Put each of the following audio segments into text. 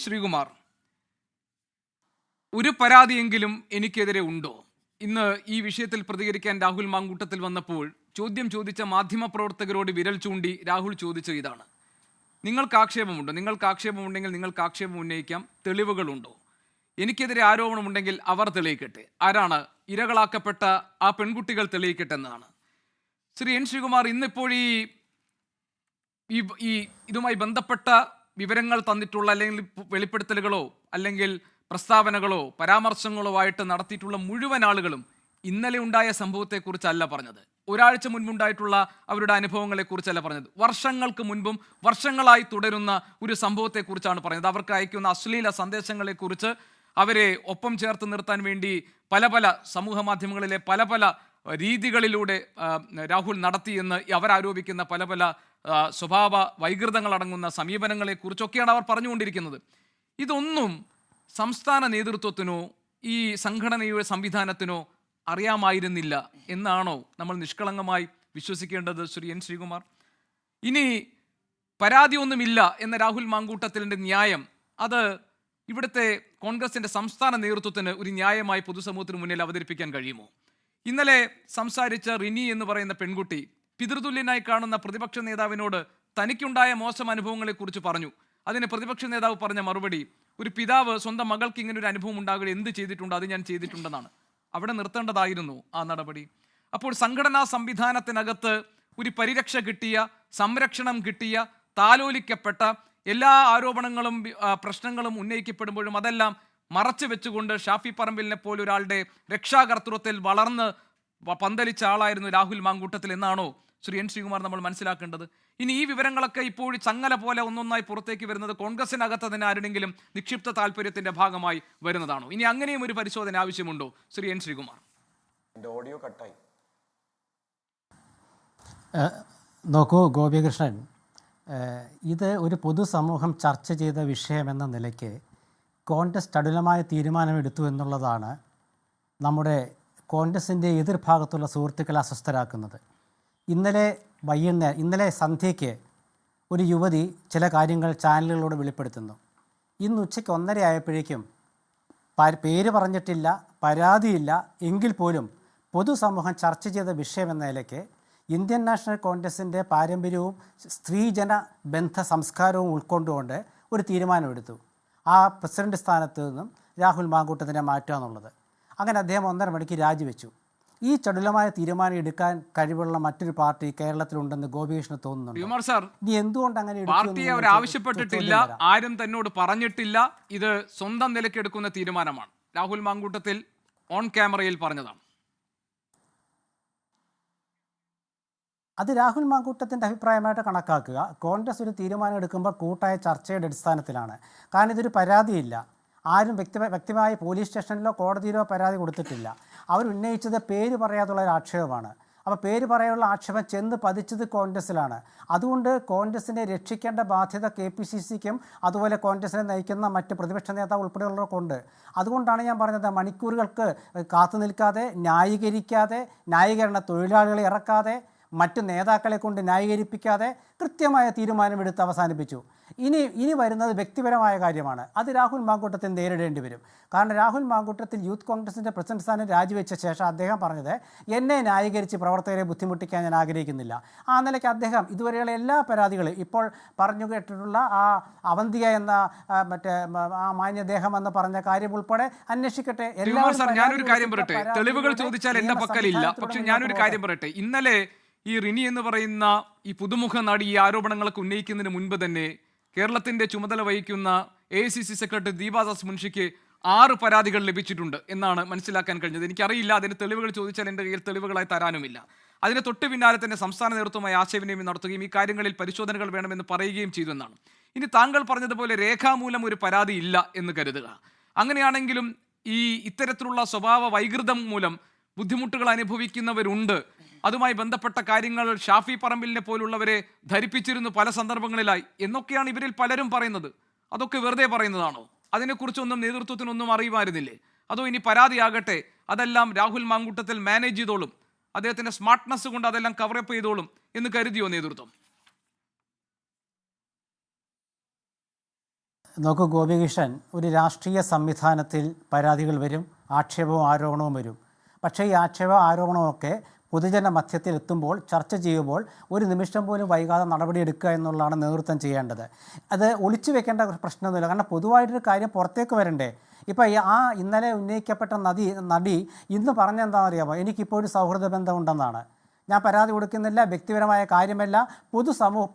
ശ്രീകുമാർ, ഒരു പരാതിയെങ്കിലും എനിക്കെതിരെ ഉണ്ടോ? ഇന്ന് ഈ വിഷയത്തിൽ പ്രതികരിക്കാൻ രാഹുൽ മാങ്കൂട്ടത്തിൽ വന്നപ്പോൾ ചോദ്യം ചോദിച്ച മാധ്യമപ്രവർത്തകരോട് വിരൽ ചൂണ്ടി രാഹുൽ ചോദിച്ചത് ഇതാണ്: നിങ്ങൾക്ക് ആക്ഷേപമുണ്ടോ? നിങ്ങൾക്ക് ആക്ഷേപമുണ്ടെങ്കിൽ നിങ്ങൾക്ക് ആക്ഷേപം ഉന്നയിക്കാം. തെളിവുകളുണ്ടോ? എനിക്കെതിരെ ആരോപണമുണ്ടെങ്കിൽ അവർ തെളിയിക്കട്ടെ. ആരാണ് ഇരകളാക്കപ്പെട്ട ആ പെൺകുട്ടികൾ തെളിയിക്കട്ടെ എന്നാണ്. ശ്രീ എൻ ശ്രീകുമാർ, ഇന്നിപ്പോൾ ഈ ഇതുമായി ബന്ധപ്പെട്ട വിവരങ്ങൾ തന്നിട്ടുള്ള അല്ലെങ്കിൽ വെളിപ്പെടുത്തലുകളോ അല്ലെങ്കിൽ പ്രസ്താവനകളോ പരാമർശങ്ങളോ ആയിട്ട് നടത്തിയിട്ടുള്ള മുഴുവൻ ആളുകളും ഇന്നലെ ഉണ്ടായ സംഭവത്തെക്കുറിച്ചല്ല പറഞ്ഞത്. ഒരാഴ്ച മുൻപുണ്ടായിട്ടുള്ള അവരുടെ അനുഭവങ്ങളെക്കുറിച്ചല്ല പറഞ്ഞത്. വർഷങ്ങൾക്ക് മുൻപും വർഷങ്ങളായി തുടരുന്ന ഒരു സംഭവത്തെക്കുറിച്ചാണ് പറഞ്ഞത്. അവർക്ക് അയക്കുന്ന അശ്ലീല സന്ദേശങ്ങളെക്കുറിച്ച്, അവരെ ഒപ്പം ചേർത്ത് നിർത്താൻ വേണ്ടി പല സമൂഹ മാധ്യമങ്ങളിലെ പല രീതികളിലൂടെ രാഹുൽ നടത്തിയെന്ന് അവരാരോപിക്കുന്ന പല സ്വഭാവ വൈകൃതങ്ങളടങ്ങുന്ന സമീപനങ്ങളെക്കുറിച്ചൊക്കെയാണ് അവർ പറഞ്ഞുകൊണ്ടിരിക്കുന്നത്. ഇതൊന്നും സംസ്ഥാന നേതൃത്വത്തിനോ ഈ സംഘടനയുടെ സംവിധാനത്തിനോ അറിയാമായിരുന്നില്ല എന്നാണോ നമ്മൾ നിഷ്കളങ്കമായി വിശ്വസിക്കേണ്ടത്, ശ്രീ എൻ ശ്രീകുമാർ? ഇനി പരാതിയൊന്നുമില്ല എന്ന രാഹുൽ മാങ്കൂട്ടത്തിലിൻ്റെ ന്യായം, അത് ഇവിടുത്തെ കോൺഗ്രസിൻ്റെ സംസ്ഥാന നേതൃത്വത്തിന് ഒരു ന്യായമായി പൊതുസമൂഹത്തിന് മുന്നിൽ അവതരിപ്പിക്കാൻ കഴിയുമോ? ഇന്നലെ സംസാരിച്ച റിനി എന്ന് പറയുന്ന പെൺകുട്ടി പിതൃതുല്യനായി കാണുന്ന പ്രതിപക്ഷ നേതാവിനോട് തനിക്കുണ്ടായ മോശം അനുഭവങ്ങളെക്കുറിച്ച് പറഞ്ഞു. അതിന് പ്രതിപക്ഷ നേതാവ് പറഞ്ഞ മറുപടി, ഒരു പിതാവ് സ്വന്തം മകൾക്ക് ഇങ്ങനെ ഒരു അനുഭവം ഉണ്ടാകുക എന്ത് ചെയ്തിട്ടുണ്ട്, അത് ഞാൻ ചെയ്തിട്ടുണ്ടെന്നാണ്. അവിടെ നിർത്തേണ്ടതായിരുന്നു ആ നടപടി. അപ്പോൾ സംഘടനാ സംവിധാനത്തിനകത്ത് ഒരു പരിരക്ഷ കിട്ടിയ, സംരക്ഷണം കിട്ടിയ, താലോലിക്കപ്പെട്ട എല്ലാ ആരോപണങ്ങളും പ്രശ്നങ്ങളും ഉന്നയിക്കപ്പെടുമ്പോഴും അതെല്ലാം മറച്ചു വെച്ചുകൊണ്ട് ഷാഫി പറമ്പിലിനെ പോലെ ഒരാളുടെ രക്ഷാകർതൃത്വത്തിൽ വളർന്ന് പന്തലിച്ച ആളായിരുന്നു രാഹുൽ മാങ്കൂട്ടത്തിൽ എന്നാണോ ശ്രീ എൻ ശ്രീകുമാർ നമ്മൾ മനസ്സിലാക്കേണ്ടത്? ഇനി ഈ വിവരങ്ങളൊക്കെ ഇപ്പോൾ ചങ്ങല പോലെ ഒന്നൊന്നായി പുറത്തേക്ക് വരുന്നത് കോൺഗ്രസിനകത്ത് തന്നെ ആരുടെങ്കിലും നിക്ഷിപ്ത താല്പര്യത്തിന്റെ ഭാഗമായി വരുന്നതാണോ? ഇനി അങ്ങനെയും ഒരു പരിശോധന ആവശ്യമുണ്ടോ, ശ്രീ എൻ ശ്രീകുമാർ? ഓഡിയോ കട്ടായി. നോക്കൂ ഗോപികൃഷ്ണൻ, ഇത് ഒരു പൊതുസമൂഹം ചർച്ച ചെയ്ത വിഷയമെന്ന നിലയ്ക്ക് കോൺഗ്രസ് ചടുലമായ തീരുമാനമെടുത്തു എന്നുള്ളതാണ് നമ്മുടെ കോൺഗ്രസിൻ്റെ എതിർഭാഗത്തുള്ള സുഹൃത്തുക്കളെ അസ്വസ്ഥരാക്കുന്നത്. ഇന്നലെ സന്ധ്യയ്ക്ക് ഒരു യുവതി ചില കാര്യങ്ങൾ ചാനലുകളോട് വെളിപ്പെടുത്തുന്നു. ഇന്ന് ഉച്ചയ്ക്ക് 1:30 ആയപ്പോഴേക്കും പേര് പറഞ്ഞിട്ടില്ല, പരാതിയില്ല, എങ്കിൽ പോലും പൊതുസമൂഹം ചർച്ച ചെയ്ത വിഷയമെന്ന നിലയ്ക്ക് ഇന്ത്യൻ നാഷണൽ കോൺഗ്രസിൻ്റെ പാരമ്പര്യവും സ്ത്രീജന ബന്ധ സംസ്കാരവും ഉൾക്കൊണ്ടുകൊണ്ട് ഒരു തീരുമാനമെടുത്തു. ആ പ്രസിഡന്റ് സ്ഥാനത്ത് നിന്നും രാഹുൽ മാങ്കൂട്ടത്തിനെ മാറ്റുക എന്നുള്ളത്. അങ്ങനെ അദ്ദേഹം 1:30 മണിക്ക് രാജിവെച്ചു. ഈ ചടുലമായ തീരുമാനം എടുക്കാൻ കഴിവുള്ള മറ്റൊരു പാർട്ടി കേരളത്തിലുണ്ടെന്ന് ഗോപികൃഷ്ണന് തോന്നുന്നുണ്ട്. ഇനി എന്തുകൊണ്ട് അങ്ങനെ പാർട്ടിയെ അവർ ആവശ്യപ്പെട്ടിട്ടില്ല, ആരും തന്നോട് പറഞ്ഞിട്ടില്ല, ഇത് സ്വന്തം നിലയ്ക്ക് എടുക്കുന്ന തീരുമാനമാണ്. രാഹുൽ മാങ്കൂട്ടത്തിൽ ഓൺ ക്യാമറയിൽ പറഞ്ഞതാണ്. അത് രാഹുൽ മാങ്കൂട്ടത്തിൻ്റെ അഭിപ്രായമായിട്ട് കണക്കാക്കുക. കോൺഗ്രസ് ഒരു തീരുമാനം എടുക്കുമ്പോൾ കൂട്ടായ ചർച്ചയുടെ അടിസ്ഥാനത്തിലാണ്. കാരണം ഇതൊരു പരാതിയില്ല, ആരും വ്യക്തിമായ പോലീസ് സ്റ്റേഷനിലോ കോടതിയിലോ പരാതി കൊടുത്തിട്ടില്ല. അവരുന്നയിച്ചത് പേര് പറയാതുള്ള ഒരു ആക്ഷേപമാണ്. അപ്പോൾ പേര് പറയാനുള്ള ആക്ഷേപം ചെന്ന് പതിച്ചത് കോൺഗ്രസ്സിലാണ്. അതുകൊണ്ട് കോൺഗ്രസിനെ രക്ഷിക്കേണ്ട ബാധ്യത KPCCക്കും അതുപോലെ കോൺഗ്രസിനെ നയിക്കുന്ന മറ്റ് പ്രതിപക്ഷ നേതാവ് ഉൾപ്പെടെയുള്ളവർക്കുണ്ട്. അതുകൊണ്ടാണ് ഞാൻ പറഞ്ഞത്, മണിക്കൂറുകൾക്ക് കാത്തു നിൽക്കാതെ, ന്യായീകരിക്കാതെ, ന്യായീകരണ തൊഴിലാളികളെ ഇറക്കാതെ, മറ്റു നേതാക്കളെ കൊണ്ട് ന്യായീകരിപ്പിക്കാതെ കൃത്യമായ തീരുമാനമെടുത്ത് അവസാനിപ്പിച്ചു. ഇനി വരുന്നത് വ്യക്തിപരമായ കാര്യമാണ്. അത് രാഹുൽ മാങ്കൂട്ടത്തിൽ നേരിടേണ്ടി വരും. കാരണം രാഹുൽ മാങ്കൂട്ടത്തിൽ യൂത്ത് കോൺഗ്രസിൻ്റെ പ്രസിഡന്റ് സ്ഥാനം രാജിവെച്ച ശേഷം അദ്ദേഹം പറഞ്ഞത്, എന്നെ ന്യായീകരിച്ച് പ്രവർത്തകരെ ബുദ്ധിമുട്ടിക്കാൻ ഞാൻ ആഗ്രഹിക്കുന്നില്ല. ആ നിലയ്ക്ക് അദ്ദേഹം ഇതുവരെയുള്ള എല്ലാ പരാതികളും ഇപ്പോൾ പറഞ്ഞു കേട്ടിട്ടുള്ള ആ അവന്തിക എന്ന ആ മാന്യദേഹം എന്ന് പറഞ്ഞ കാര്യം ഉൾപ്പെടെ അന്വേഷിക്കട്ടെ. ഞാനൊരു കാര്യം പറയട്ടെ, തെളിവുകൾ ചോദിച്ചാൽ എന്റെ പക്കലില്ല, പക്ഷെ ഞാനൊരു കാര്യം പറയട്ടെ. ഇന്നലെ ഈ റിനി എന്ന് പറയുന്ന ഈ പുതുമുഖ നടി ഈ ആരോപണങ്ങളൊക്കെ ഉന്നയിക്കുന്നതിന് മുൻപ് തന്നെ കേരളത്തിന്റെ ചുമതല വഹിക്കുന്ന AICC സെക്രട്ടറി ദീപാദാസ് മുൻഷിക്ക് 6 പരാതികൾ ലഭിച്ചിട്ടുണ്ട് എന്നാണ് മനസ്സിലാക്കാൻ കഴിഞ്ഞത്. എനിക്കറിയില്ല, അതിന് തെളിവുകൾ ചോദിച്ചാൽ എൻ്റെ കയ്യിൽ തെളിവുകളായി തരാനുമില്ല. അതിന് തൊട്ട് പിന്നാലെ തന്നെ സംസ്ഥാന നേതൃത്വമായി ആശയവിനിമയം നടത്തുകയും ഈ കാര്യങ്ങളിൽ പരിശോധനകൾ വേണമെന്ന് പറയുകയും ചെയ്തു എന്നാണ്. ഇനി താങ്കൾ പറഞ്ഞതുപോലെ രേഖാമൂലം ഒരു പരാതി ഇല്ല എന്ന് കരുതുക. അങ്ങനെയാണെങ്കിലും ഈ ഇത്തരത്തിലുള്ള സ്വഭാവ വൈകൃതം മൂലം ബുദ്ധിമുട്ടുകൾ അനുഭവിക്കുന്നവരുണ്ട്. അതുമായി ബന്ധപ്പെട്ട കാര്യങ്ങൾ ഷാഫി പറമ്പിലിനെ പോലുള്ളവരെ ധരിപ്പിച്ചിരുന്നു പല സന്ദർഭങ്ങളിലായി എന്നൊക്കെയാണ് ഇവരിൽ പലരും പറയുന്നത്. അതൊക്കെ വെറുതെ പറയുന്നതാണോ? അതിനെക്കുറിച്ചൊന്നും നേതൃത്വത്തിനൊന്നും അറിയുമായിരുന്നില്ലേ? അതോ ഇനി പരാതിയാകട്ടെ, അതെല്ലാം രാഹുൽ മാങ്കൂട്ടത്തിൽ മാനേജ് ചെയ്തോളും, അദ്ദേഹത്തിന്റെ സ്മാർട്ട്നെസ് കൊണ്ട് അതെല്ലാം കവറപ്പ് ചെയ്തോളും എന്ന് കരുതിയോ നേതൃത്വം? നോക്കൂ ഗോപികൃഷ്ണൻ, ഒരു രാഷ്ട്രീയ സംവിധാനത്തിൽ പരാതികൾ വരും, ആക്ഷേപവും ആരോപണവും വരും. പക്ഷേ ഈ ആക്ഷേപവും ആരോപണമൊക്കെ പൊതുജന മധ്യത്തിൽ എത്തുമ്പോൾ, ചർച്ച ചെയ്യുമ്പോൾ ഒരു നിമിഷം പോലും വൈകാതെ നടപടിയെടുക്കുക എന്നുള്ളതാണ് നേതൃത്വം ചെയ്യേണ്ടത്. അത് ഒളിച്ചു വെക്കേണ്ട പ്രശ്നമൊന്നുമില്ല. കാരണം പൊതുവായിട്ടൊരു കാര്യം പുറത്തേക്ക് വരണ്ടേ. ഇപ്പോൾ ഇന്നലെ ഉന്നയിക്കപ്പെട്ട നടി ഇന്ന് പറഞ്ഞെന്താണെന്നറിയാമോ? എനിക്കിപ്പോഴും സൗഹൃദ ബന്ധമുണ്ടെന്നാണ്. ഞാൻ പരാതി കൊടുക്കുന്നില്ല, വ്യക്തിപരമായ കാര്യമല്ല,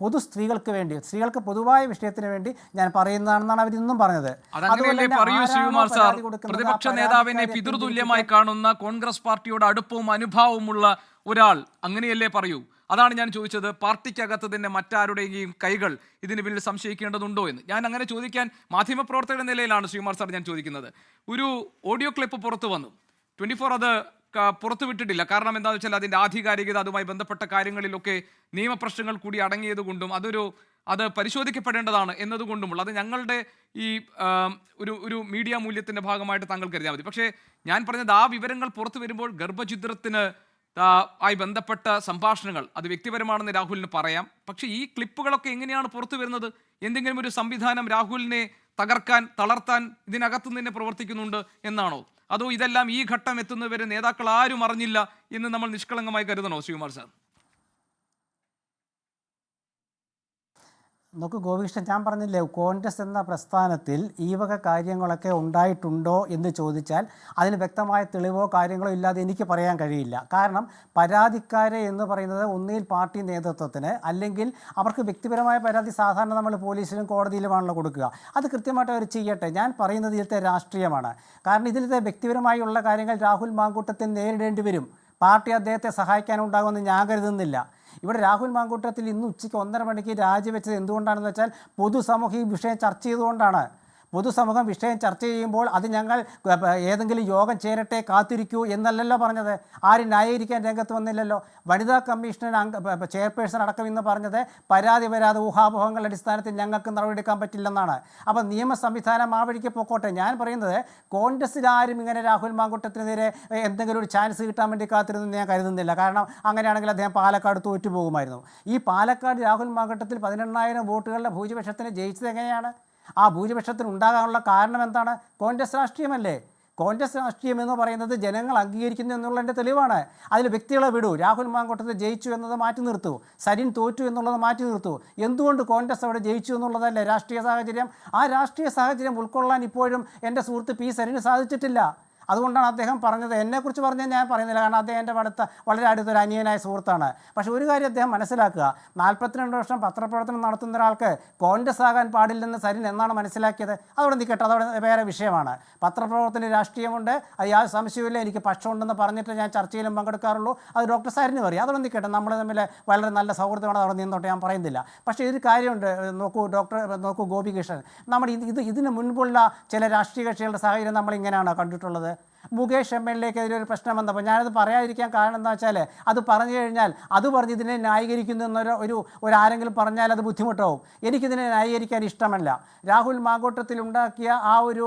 പൊതു സ്ത്രീകൾക്ക് വേണ്ടി, സ്ത്രീകൾക്ക് പൊതുവായ വിഷയത്തിന് വേണ്ടി ഞാൻ പറയുന്നതാണെന്നാണ് അവരിന്നും പറഞ്ഞത്. അതങ്ങനെയല്ലേ പറയൂ ശ്രീകുമാർ സാർ. പ്രതിപക്ഷ നേതാവിനെ പിതൃതുല്യമായി കാണുന്ന, കോൺഗ്രസ് പാർട്ടിയോട് അടുപ്പവും അനുഭാവവുമുള്ള ഒരാൾ അങ്ങനെയല്ലേ പറയൂ? അതാണ് ഞാൻ ചോദിച്ചത്. പാർട്ടിക്കകത്ത് തന്നെ മറ്റാരുടെയും കൈകൾ ഇതിന് പിന്നിൽ സംശയിക്കേണ്ടതുണ്ടോ എന്ന്. ഞാൻ അങ്ങനെ ചോദിക്കാൻ മാധ്യമപ്രവർത്തകരുടെ നിലയിലാണ് ശ്രീകുമാർ സാർ ഞാൻ ചോദിക്കുന്നത്. ഒരു ഓഡിയോ ക്ലിപ്പ് പുറത്തു വന്നു, 24 അത് പുറത്തു വിട്ടിട്ടില്ല. കാരണം എന്താണെന്ന് വെച്ചാൽ അതിൻ്റെ ആധികാരികത, അതുമായി ബന്ധപ്പെട്ട കാര്യങ്ങളിലൊക്കെ നിയമപ്രശ്നങ്ങൾ കൂടി അടങ്ങിയതുകൊണ്ടും അത് പരിശോധിക്കപ്പെടേണ്ടതാണ് എന്നതുകൊണ്ടുമുള്ള, അത് ഞങ്ങളുടെ ഈ ഒരു മീഡിയ മൂല്യത്തിൻ്റെ ഭാഗമായിട്ട് താങ്കൾ കരുതിയാൽ മതി. പക്ഷേ ഞാൻ പറഞ്ഞത്, ആ വിവരങ്ങൾ പുറത്തു വരുമ്പോൾ ഗർഭഛിദ്രത്തിന് ആയി ബന്ധപ്പെട്ട സംഭാഷണങ്ങൾ അത് വ്യക്തിപരമാണെന്ന് രാഹുലിന് പറയാം. പക്ഷേ ഈ ക്ലിപ്പുകളൊക്കെ എങ്ങനെയാണ് പുറത്തു വരുന്നത്? എന്തെങ്കിലും ഒരു സംവിധാനം രാഹുലിനെ തകർക്കാൻ, തളർത്താൻ ഇതിനകത്തു തന്നെ പ്രവർത്തിക്കുന്നുണ്ട് എന്നാണോ? അതോ ഇതെല്ലാം ഈ ഘട്ടം എത്തുന്നവരെ നേതാക്കൾ ആരും അറിഞ്ഞില്ല എന്ന് നമ്മൾ നിഷ്കളങ്കമായി കരുതണോ ശ്രീകുമാർ സാർ? നോക്കൂ ഗോപികൃഷ്ണൻ, ഞാൻ പറഞ്ഞില്ലേ, കോൺഗ്രസ് എന്ന പ്രസ്ഥാനത്തിൽ ഈ വക കാര്യങ്ങളൊക്കെ ഉണ്ടായിട്ടുണ്ടോ എന്ന് ചോദിച്ചാൽ അതിന് വ്യക്തമായ തെളിവോ കാര്യങ്ങളോ ഇല്ലാതെ എനിക്ക് പറയാൻ കഴിയില്ല. കാരണം പരാതിക്കാരെ എന്ന് പറയുന്നത് ഒന്നുകിൽ പാർട്ടി നേതൃത്വത്തിന്, അല്ലെങ്കിൽ അവർക്ക് വ്യക്തിപരമായ പരാതി സാധാരണ നമ്മൾ പോലീസിലും കോടതിയിലുമാണല്ലോ കൊടുക്കുക. അത് കൃത്യമായിട്ട് അവർ ചെയ്യട്ടെ. ഞാൻ പറയുന്നത് ഇതിലത്തെ രാഷ്ട്രീയമാണ്. കാരണം ഇതിലത്തെ വ്യക്തിപരമായുള്ള കാര്യങ്ങൾ രാഹുൽ മാങ്കൂട്ടത്തിൽ നേരിടേണ്ടി വരും. പാർട്ടി അദ്ദേഹത്തെ സഹായിക്കാനുണ്ടാകുമെന്ന് ഞാൻ കരുതുന്നില്ല. ഇവിടെ രാഹുൽ മാങ്കൂട്ടത്തിൽ ഇന്ന് ഉച്ചയ്ക്ക് 1:30 മണിക്ക് രാജിവെച്ചത് എന്തുകൊണ്ടാണെന്ന് വെച്ചാൽ പൊതുസമൂഹം ഈ വിഷയം ചർച്ച ചെയ്തുകൊണ്ടാണ്. പൊതുസമൂഹം വിഷയം ചർച്ച ചെയ്യുമ്പോൾ അത് ഞങ്ങൾ ഏതെങ്കിലും യോഗം ചേരട്ടെ, കാത്തിരിക്കൂ എന്നല്ലല്ലോ പറഞ്ഞത്. ആരും ന്യായീകരിക്കാൻ രംഗത്ത് വന്നില്ലല്ലോ. വനിതാ കമ്മീഷൻ ചെയർപേഴ്സൺ അടക്കം ഇന്ന് പറഞ്ഞത് പരാതി വരാതെ ഊഹാപോഹങ്ങളുടെ അടിസ്ഥാനത്തിൽ ഞങ്ങൾക്ക് നടപടിയെടുക്കാൻ പറ്റില്ലെന്നാണ്. അപ്പോൾ നിയമ സംവിധാനം ആ വഴിക്ക് പൊക്കോട്ടെ. ഞാൻ പറയുന്നത് കോൺഗ്രസ്സിലാരും ഇങ്ങനെ രാഹുൽ മാങ്കൂട്ടത്തിനെതിരെ എന്തെങ്കിലും ഒരു ചാൻസ് കിട്ടാൻ വേണ്ടി കാത്തിരുന്നു ഞാൻ കരുതുന്നില്ല. കാരണം അങ്ങനെയാണെങ്കിൽ അദ്ദേഹം പാലക്കാട് തോറ്റുപോകുമായിരുന്നു. ഈ പാലക്കാട് രാഹുൽ മാങ്കൂട്ടത്തിൽ 18,000 വോട്ടുകളുടെ ഭൂരിപക്ഷത്തിന് ജയിച്ചത് എങ്ങനെയാണ്? ആ ഭൂരിപക്ഷത്തിന് ഉണ്ടാകാനുള്ള കാരണം എന്താണ്? കോൺഗ്രസ് രാഷ്ട്രീയമല്ലേ. കോൺഗ്രസ് രാഷ്ട്രീയം എന്ന് പറയുന്നത് ജനങ്ങൾ അംഗീകരിക്കുന്നു എന്നുള്ളതിൻ്റെ തെളിവാണ്. അതിൽ വ്യക്തികളെ വിടൂ. രാഹുൽ മാങ്കൂട്ടത്തിൽ ജയിച്ചു എന്നത് മാറ്റി നിർത്തൂ, സരിൻ തോറ്റു എന്നുള്ളത് മാറ്റി നിർത്തൂ. എന്തുകൊണ്ട് കോൺഗ്രസ് അവിടെ ജയിച്ചു എന്നുള്ളതല്ലേ രാഷ്ട്രീയ സാഹചര്യം. ആ രാഷ്ട്രീയ സാഹചര്യം ഉൾക്കൊള്ളാൻ ഇപ്പോഴും എൻ്റെ സുഹൃത്ത് പി സരിന് സാധിച്ചിട്ടില്ല. അതുകൊണ്ടാണ് അദ്ദേഹം പറഞ്ഞത്. എന്നെക്കുറിച്ച് പറഞ്ഞാൽ ഞാൻ പറയുന്നില്ല, കാരണം അദ്ദേഹം എൻ്റെ വളരെ അടുത്തൊരു അനിയനായ സുഹൃത്താണ്. പക്ഷേ ഒരു കാര്യം അദ്ദേഹം മനസ്സിലാക്കുക, 42 വർഷം പത്രപ്രവർത്തനം നടത്തുന്ന ഒരാൾക്ക് കോൺഗ്രസ് ആകാൻ പാടില്ലെന്ന് സരിൻ എന്നാണ് മനസ്സിലാക്കിയത്. അതവിടെ നിൽക്കട്ടെ, അതവിടെ വേറെ വിഷയമാണ്. പത്രപ്രവർത്തന രാഷ്ട്രീയമുണ്ട്, അത് യാതൊരു സംശയമില്ല. എനിക്ക് പക്ഷമുണ്ടെന്ന് പറഞ്ഞിട്ട് ഞാൻ ചർച്ചയിലും പങ്കെടുക്കാറുള്ളൂ. അത് ഡോക്ടർ സരിന് പറയും. അതവിടെ നിൽക്കട്ടെ, നമ്മൾ തമ്മിൽ വളരെ നല്ല സൗഹൃദമാണ്, അവിടെ നിന്നോട്ട് ഞാൻ പറയുന്നില്ല. പക്ഷേ ഇതൊരു കാര്യമുണ്ട്. നോക്കൂ ഗോപികൃഷ്ണൻ, നമ്മൾ ഇതിന് മുൻപുള്ള ചില രാഷ്ട്രീയ കക്ഷികളുടെ സാഹചര്യം നമ്മളിങ്ങനെയാണോ കണ്ടിട്ടുള്ളത്? മുകേഷ് MLA-ക്കെതിരെ ഒരു പ്രശ്നം വന്നപ്പോൾ ഞാനത് പറയാതിരിക്കാൻ കാരണം എന്താ വെച്ചാൽ, അത് പറഞ്ഞു കഴിഞ്ഞാൽ അത് പറഞ്ഞ് ഇതിനെ ന്യായീകരിക്കുന്നു എന്നൊരു ആരെങ്കിലും പറഞ്ഞാൽ അത് ബുദ്ധിമുട്ടാവും. എനിക്കിതിനെ ന്യായീകരിക്കാൻ ഇഷ്ടമല്ല. രാഹുൽ മാങ്കൂട്ടത്തിൽ ഉണ്ടാക്കിയ ആ ഒരു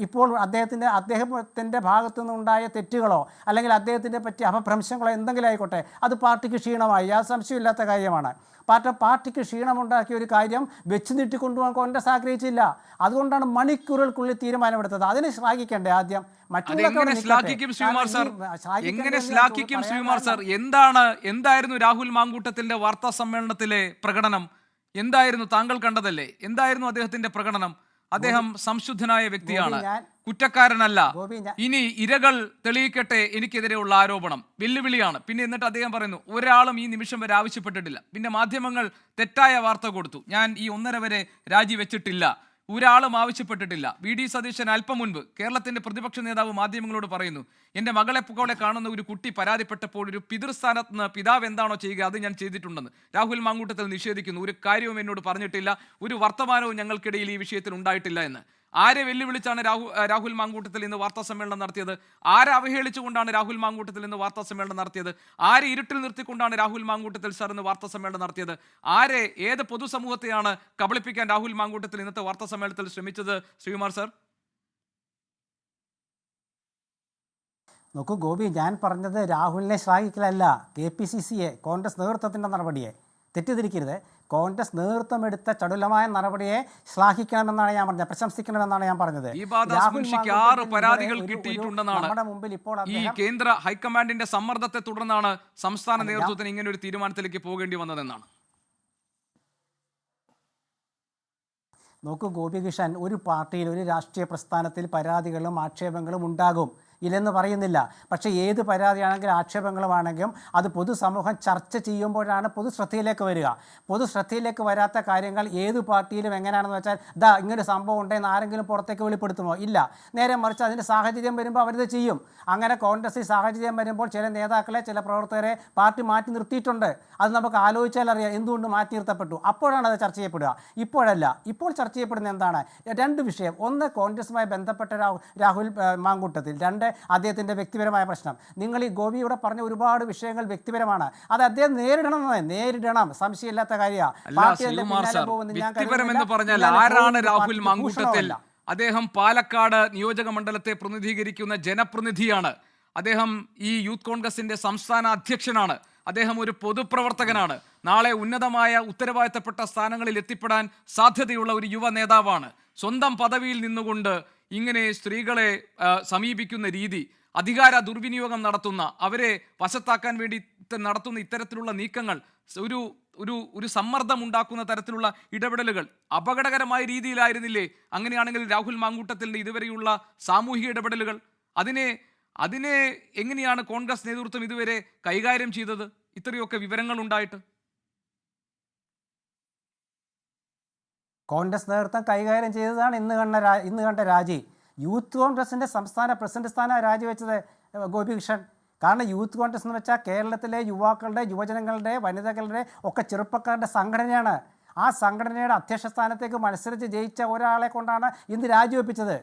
ഇപ്പോൾ അദ്ദേഹത്തിൻ്റെ ഭാഗത്തു നിന്നുണ്ടായ തെറ്റുകളോ അല്ലെങ്കിൽ അദ്ദേഹത്തിൻ്റെ പറ്റിയ അപഭ്രംശങ്ങളോ എന്തെങ്കിലും ആയിക്കോട്ടെ, അത് പാർട്ടിക്ക് ക്ഷീണമായി, യാതൊരു സംശയമില്ലാത്ത കാര്യമാണ്. പാർട്ടിക്ക് ക്ഷീണമുണ്ടാക്കിയ ഒരു കാര്യം വെച്ച് നീട്ടിക്കൊണ്ടുപോകാൻ കോൺഗ്രസ് ആഗ്രഹിച്ചില്ല. അതുകൊണ്ടാണ് മണിക്കൂറുകൾക്കുള്ളിൽ തീരുമാനമെടുത്തത്. അതിനെ ശ്ലാഘിക്കണ്ടേ ആദ്യം? എന്തായിരുന്നു രാഹുൽ മാങ്കൂട്ടത്തിന്റെ വാർത്താ സമ്മേളനത്തിലെ പ്രകടനം? എന്തായിരുന്നു? താങ്കൾ കണ്ടതല്ലേ? എന്തായിരുന്നു അദ്ദേഹത്തിന്റെ പ്രകടനം? അദ്ദേഹം സംശുദ്ധനായ വ്യക്തിയാണ്, കുറ്റക്കാരനല്ല. ഇനി ഇരകൾ തെളിയിക്കട്ടെ എനിക്കെതിരെയുള്ള ആരോപണം, വെല്ലുവിളിയാണ്. പിന്നെ എന്നിട്ട് അദ്ദേഹം പറയുന്നു, ഒരാളും ഈ നിമിഷം വരെ ആവശ്യപ്പെട്ടിട്ടില്ല. പിന്നെ മാധ്യമങ്ങൾ തെറ്റായ വാർത്ത കൊടുത്തു, ഞാൻ ഈ 1:30 വരെ രാജിവെച്ചിട്ടില്ല, ഒരാളും ആവശ്യപ്പെട്ടിട്ടില്ല. VD സതീശൻ അല്പം മുൻപ് കേരളത്തിന്റെ പ്രതിപക്ഷ നേതാവ് മാധ്യമങ്ങളോട് പറയുന്നു, എൻ്റെ മകളെ കാണുന്ന ഒരു കുട്ടി പരാതിപ്പെട്ടപ്പോൾ ഒരു പിതൃസ്ഥാനത്ത് നിന്ന് പിതാവ് എന്താണോ ചെയ്യുക അത് ഞാൻ ചെയ്തിട്ടുണ്ടെന്ന് രാഹുൽ മാങ്കൂട്ടത്തിൽ നിഷേധിക്കുന്നു. ഒരു കാര്യവും എന്നോട് പറഞ്ഞിട്ടില്ല, ഒരു വർത്തമാനവും ഞങ്ങൾക്കിടയിൽ ഈ വിഷയത്തിൽ ഉണ്ടായിട്ടില്ല എന്ന്. ആരെ വെല്ലുവിളിച്ചാണ് രാഹുൽ മാങ്കൂട്ടത്തിൽ ഇന്ന് വാർത്താ സമ്മേളനം നടത്തിയത്? ആരെ അവഹേളിച്ചുകൊണ്ടാണ് രാഹുൽ മാങ്കൂട്ടത്തിൽ ഇന്ന് വാർത്താ സമ്മേളനം നടത്തിയത്? ആരെ ഇരുട്ടിൽ നിർത്തിക്കൊണ്ടാണ് രാഹുൽ മാങ്കൂട്ടത്തിൽ സാർ ഇന്ന് വാർത്താ സമ്മേളനം നടത്തിയത്? ഏത് പൊതുസമൂഹത്തെയാണ് കബളിപ്പിക്കാൻ രാഹുൽ മാങ്കൂട്ടത്തിൽ ഇന്നത്തെ വാർത്താ സമ്മേളനത്തിൽ ശ്രമിച്ചത് ശ്രീകുമാർ സാർ? നോക്കൂ ഗോപി, ഞാൻ പറഞ്ഞത് രാഹുലിനെ ശ്ലാഘിക്കലല്ല, KPCC-യെ, കോൺഗ്രസ് നേതൃത്വത്തിൻ്റെ നടപടിയെ തെറ്റിദ്ധരിക്കരുത്. കോൺഗ്രസ് നേതൃത്വമെടുത്ത ചടുലമായ നടപടിയെ ശ്ലാഘിക്കണമെന്നാണ് ഞാൻ പറഞ്ഞത്, പ്രശംസിക്കണമെന്നാണ് ഞാൻ പറഞ്ഞത്. ദീപാദാസ് മുൻഷിക്ക് 6 പരാതികൾ കിട്ടിയിട്ടുണ്ടെന്നാണ് നമ്മുടെ മുമ്പിൽ ഇപ്പോൾ ഈ കേന്ദ്ര ഹൈക്കമാൻഡിന്റെ സമ്മർദ്ദത്തെ തുടർന്നാണ് സംസ്ഥാന നേതൃത്വത്തിന് ഇങ്ങനെ ഒരു തീരുമാനത്തിലേക്ക് പോകേണ്ടി വന്നതെന്നാണ്. നോക്കൂ ഗോപികൃഷ്ണൻ, ഒരു പാർട്ടിയിൽ ഒരു രാഷ്ട്രീയ പ്രസ്ഥാനത്തിൽ പരാതികളും ആക്ഷേപങ്ങളും ഉണ്ടാകും, ഇല്ലെന്ന് പറയുന്നില്ല. പക്ഷേ ഏത് പരാതിയാണെങ്കിലും ആക്ഷേപങ്ങളുമാണെങ്കിലും അത് പൊതുസമൂഹം ചർച്ച ചെയ്യുമ്പോഴാണ് പൊതുശ്രദ്ധയിലേക്ക് വരിക. പൊതുശ്രദ്ധയിലേക്ക് വരാത്ത കാര്യങ്ങൾ ഏത് പാർട്ടിയിലും എങ്ങനെയാണെന്ന് വെച്ചാൽ ഇങ്ങനൊരു സംഭവം ഉണ്ടെന്ന് ആരെങ്കിലും പുറത്തേക്ക് വെളിപ്പെടുത്തുമോ? ഇല്ല. നേരെ മറിച്ച് അതിൻ്റെ സാഹചര്യം വരുമ്പോൾ അവരിത് ചെയ്യും. അങ്ങനെ കോൺഗ്രസ് സാഹചര്യം വരുമ്പോൾ ചില നേതാക്കളെ, ചില പ്രവർത്തകരെ പാർട്ടി മാറ്റി നിർത്തിയിട്ടുണ്ട്. അത് നമുക്ക് ആലോചിച്ചാൽ അറിയാം എന്തുകൊണ്ട് മാറ്റി നിർത്തപ്പെട്ടു. അപ്പോഴാണ് അത് ചർച്ച ചെയ്യപ്പെടുക, ഇപ്പോഴല്ല. ഇപ്പോൾ ചർച്ച ചെയ്യപ്പെടുന്ന എന്താണ്? 2 വിഷയം. ഒന്ന്, കോൺഗ്രസുമായി ബന്ധപ്പെട്ട രാഹുൽ മാങ്കൂട്ടത്തിൽ. 2, അദ്ദേഹത്തിൻ്റെ വ്യക്തിപരമായ പ്രശ്നം. നിങ്ങൾ ഈ ഗോപിയുടെ പറഞ്ഞ ഒരുപാട് വിഷയങ്ങൾ വ്യക്തിപരമാണ്, അത് അദ്ദേഹം നേരിടണം, സംശയമില്ലാത്ത കാര്യമാണ്. രാഹുൽ മാങ്കൂട്ടത്തിൽ അദ്ദേഹം പാലക്കാട് നിയോജക മണ്ഡലത്തെ പ്രതിനിധീകരിക്കുന്ന ജനപ്രതിനിധിയാണ്. അദ്ദേഹം ഈ യൂത്ത് കോൺഗ്രസിന്റെ സംസ്ഥാന അധ്യക്ഷനാണ്. അദ്ദേഹം ഒരു പൊതുപ്രവർത്തകനാണ്. നാളെ ഉന്നതമായ ഉത്തരവാദിത്തപ്പെട്ട സ്ഥാനങ്ങളിൽ എത്തിപ്പെടാൻ സാധ്യതയുള്ള ഒരു യുവ നേതാവാണ്. സ്വന്തം പദവിയിൽ നിന്നുകൊണ്ട് ഇങ്ങനെ സ്ത്രീകളെ സമീപിക്കുന്ന രീതി, അധികാര ദുർവിനിയോഗം നടത്തുന്ന, അവരെ വശത്താക്കാൻ വേണ്ടി നടത്തുന്ന ഇത്തരത്തിലുള്ള നീക്കങ്ങൾ, ഒരു സമ്മർദ്ദം ഉണ്ടാക്കുന്ന തരത്തിലുള്ള ഇടപെടലുകൾ അപകടകരമായ രീതിയിലായിരുന്നില്ലേ? അങ്ങനെയാണെങ്കിൽ രാഹുൽ മാങ്കൂട്ടത്തിൻ്റെ ഇതുവരെയുള്ള സാമൂഹിക ഇടപെടലുകൾ അതിനെ എങ്ങനെയാണ് കോൺഗ്രസ് നേതൃത്വം ഇതുവരെ കൈകാര്യം ചെയ്തത്? ഇത്രയൊക്കെ വിവരങ്ങൾ ഉണ്ടായിട്ട് കോൺഗ്രസ് നേതൃത്വം കൈകാര്യം ചെയ്തതാണ് ഇന്ന് കണ്ട രാജി. യൂത്ത് കോൺഗ്രസിൻ്റെ സംസ്ഥാന പ്രസിഡന്റ് സ്ഥാനം രാജിവെച്ചത് ഗോപികൃഷ്ണൻ. കാരണം യൂത്ത് കോൺഗ്രസ് എന്ന് വെച്ചാൽ കേരളത്തിലെ യുവാക്കളുടെ, യുവജനങ്ങളുടെ, വനിതകളുടെ ഒക്കെ ചെറുപ്പക്കാരുടെ സംഘടനയാണ്. ആ സംഘടനയുടെ അധ്യക്ഷ സ്ഥാനത്തേക്ക് മത്സരിച്ച് ജയിച്ച ഒരാളെ കൊണ്ടാണ് ഇന്ന് രാജിവെപ്പിച്ചത്.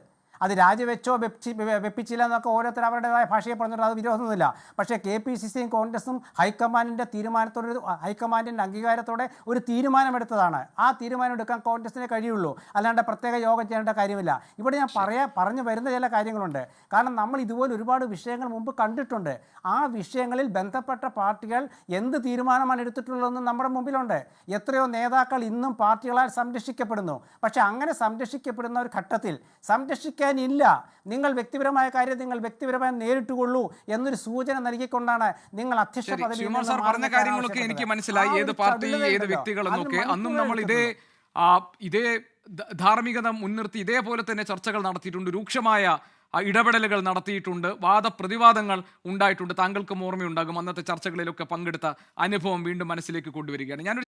അത് രാജിവെച്ചോ വെപ്പിച്ചില്ല എന്നൊക്കെ ഓരോരുത്തർ അവരുടേതായ ഭാഷയെ പറഞ്ഞിട്ട് അത് വിരോധമൊന്നുമില്ല. പക്ഷേ KPCCയും കോൺഗ്രസും ഹൈക്കമാൻഡിൻ്റെ ഹൈക്കമാൻഡിൻ്റെ അംഗീകാരത്തോടെ ഒരു തീരുമാനമെടുത്തതാണ്. ആ തീരുമാനം എടുക്കാൻ കോൺഗ്രസിനെ കഴിയുള്ളൂ, അല്ലാണ്ട് പ്രത്യേക യോഗം ചെയ്യേണ്ട കാര്യമില്ല. ഇവിടെ ഞാൻ പറഞ്ഞു വരുന്ന ചില കാര്യങ്ങളുണ്ട്. കാരണം നമ്മൾ ഇതുപോലെ ഒരുപാട് വിഷയങ്ങൾ മുമ്പ് കണ്ടിട്ടുണ്ട്. ആ വിഷയങ്ങളിൽ ബന്ധപ്പെട്ട പാർട്ടികൾ എന്ത് തീരുമാനമാണ് എടുത്തിട്ടുള്ളതെന്ന് നമ്മുടെ മുമ്പിലുണ്ട്. എത്രയോ നേതാക്കൾ ഇന്നും പാർട്ടികളാൽ സംരക്ഷിക്കപ്പെടുന്നു. പക്ഷേ അങ്ങനെ സംരക്ഷിക്കപ്പെടുന്ന ഒരു ഘട്ടത്തിൽ സംരക്ഷിക്കാൻ ഇല്ല, നിങ്ങൾ വ്യക്തിപരമായ കാര്യം നിങ്ങൾ വ്യക്തിപരമായി നേരിട്ടുകൊള്ളൂ എന്നൊരു സൂചന നൽകിക്കൊണ്ടാണ് നിങ്ങൾ അധ്യക്ഷ പദവി പറഞ്ഞ കാര്യങ്ങളൊക്കെ എനിക്ക് മനസ്സിലായി. ഏത് പാർട്ടി, ഏത് വ്യക്തികൾ എന്നൊക്കെ അന്നും നമ്മൾ ഇതേ ധാർമ്മികത മുൻനിർത്തി ഇതേപോലെ തന്നെ ചർച്ചകൾ നടത്തിയിട്ടുണ്ട്. രൂക്ഷമായ ഇടപെടലുകൾ നടത്തിയിട്ടുണ്ട്. വാദപ്രതിവാദങ്ങൾ ഉണ്ടായിട്ടുണ്ട്. താങ്കൾക്കും ഓർമ്മയുണ്ടാകും അന്നത്തെ ചർച്ചകളിലൊക്കെ പങ്കെടുത്ത അനുഭവം വീണ്ടും മനസ്സിലേക്ക് കൊണ്ടുവരികയാണ്.